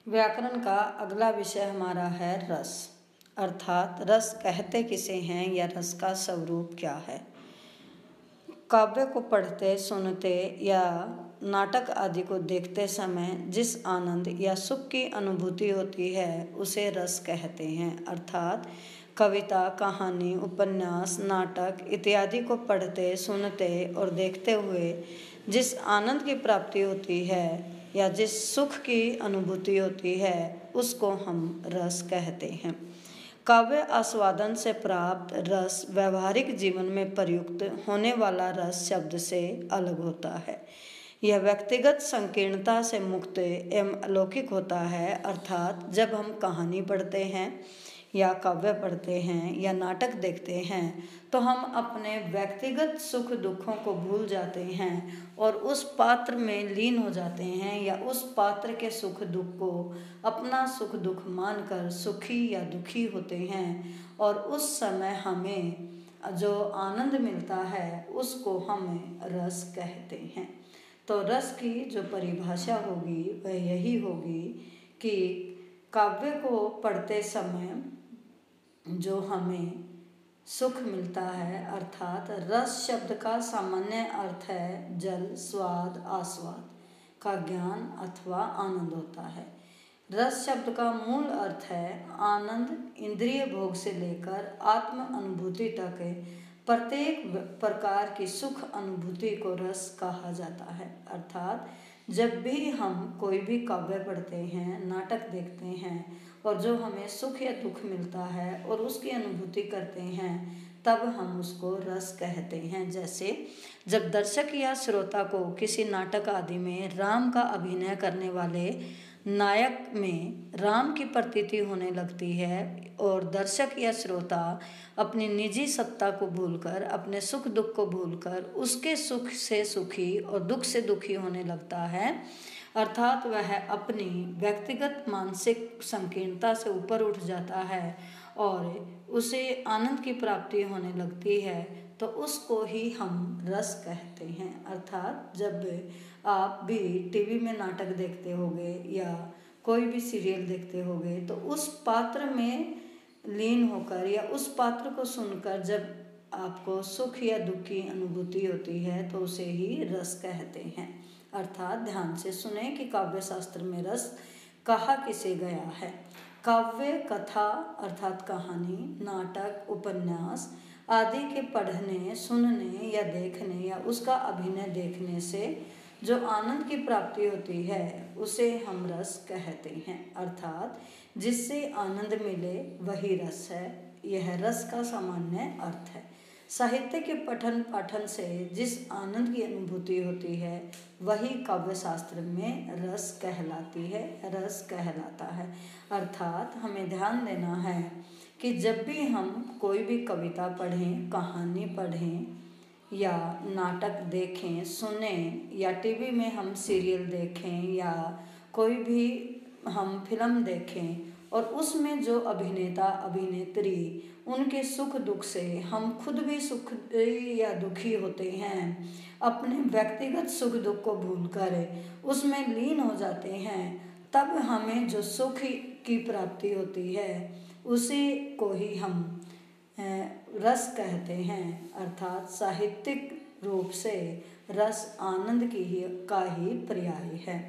व्याकरण का अगला विषय हमारा है रस, अर्थात रस कहते किसे हैं या रस का स्वरूप क्या है। काव्य को पढ़ते, सुनते या नाटक आदि को देखते समय जिस आनंद या सुख की अनुभूति होती है उसे रस कहते हैं। अर्थात कविता, कहानी, उपन्यास, नाटक इत्यादि को पढ़ते, सुनते और देखते हुए जिस आनंद की प्राप्ति होती है या जिस सुख की अनुभूति होती है उसको हम रस कहते हैं। काव्य आस्वादन से प्राप्त रस व्यवहारिक जीवन में प्रयुक्त होने वाला रस शब्द से अलग होता है। यह व्यक्तिगत संकीर्णता से मुक्त एवं अलौकिक होता है। अर्थात जब हम कहानी पढ़ते हैं या काव्य पढ़ते हैं या नाटक देखते हैं तो हम अपने व्यक्तिगत सुख दुखों को भूल जाते हैं और उस पात्र में लीन हो जाते हैं या उस पात्र के सुख दुख को अपना सुख दुख मानकर सुखी या दुखी होते हैं और उस समय हमें जो आनंद मिलता है उसको हम रस कहते हैं। तो रस की जो परिभाषा होगी वह यही होगी कि काव्य को पढ़ते समय जो हमें सुख मिलता है, अर्थात रस शब्द का सामान्य अर्थ है जल, स्वाद, आस्वाद का ज्ञान अथवा आनंद होता है। रस शब्द का मूल अर्थ है आनंद, इंद्रिय भोग से लेकर आत्म अनुभूति तक प्रत्येक प्रकार की सुख अनुभूति को रस कहा जाता है। अर्थात जब भी हम कोई भी काव्य पढ़ते हैं, नाटक देखते हैं और जो हमें सुख या दुख मिलता है और उसकी अनुभूति करते हैं तब हम उसको रस कहते हैं। जैसे जब दर्शक या श्रोता को किसी नाटक आदि में राम का अभिनय करने वाले नायक में राम की प्रतीति होने लगती है और दर्शक या श्रोता अपनी निजी सत्ता को भूलकर, अपने सुख दुख को भूलकर उसके सुख से सुखी और दुख से दुखी होने लगता है, अर्थात वह अपनी व्यक्तिगत मानसिक संकीर्णता से ऊपर उठ जाता है और उसे आनंद की प्राप्ति होने लगती है, तो उसको ही हम रस कहते हैं। अर्थात जब आप भी टीवी में नाटक देखते होगे या कोई भी सीरियल देखते होगे तो उस पात्र में लीन होकर या उस पात्र को सुनकर जब आपको सुख या दुख की अनुभूति होती है तो उसे ही रस कहते हैं। अर्थात ध्यान से सुने कि काव्य शास्त्र में रस कहा किसे गया है। काव्य, कथा अर्थात कहानी, नाटक, उपन्यास आदि के पढ़ने, सुनने या देखने या उसका अभिनय देखने से जो आनंद की प्राप्ति होती है उसे हम रस कहते हैं। अर्थात जिससे आनंद मिले वही रस है। यह रस का सामान्य अर्थ है। साहित्य के पठन पाठन से जिस आनंद की अनुभूति होती है वही काव्य शास्त्र में रस कहलाती है, रस कहलाता है। अर्थात हमें ध्यान देना है कि जब भी हम कोई भी कविता पढ़ें, कहानी पढ़ें या नाटक देखें, सुने या टीवी में हम सीरियल देखें या कोई भी हम फिल्म देखें और उसमें जो अभिनेता अभिनेत्री उनके सुख दुख से हम खुद भी सुखी या दुखी होते हैं, अपने व्यक्तिगत सुख दुख को भूलकर उसमें लीन हो जाते हैं, तब हमें जो सुख की प्राप्ति होती है उसी को ही हम रस कहते हैं। अर्थात साहित्यिक रूप से रस आनंद का ही पर्याय है।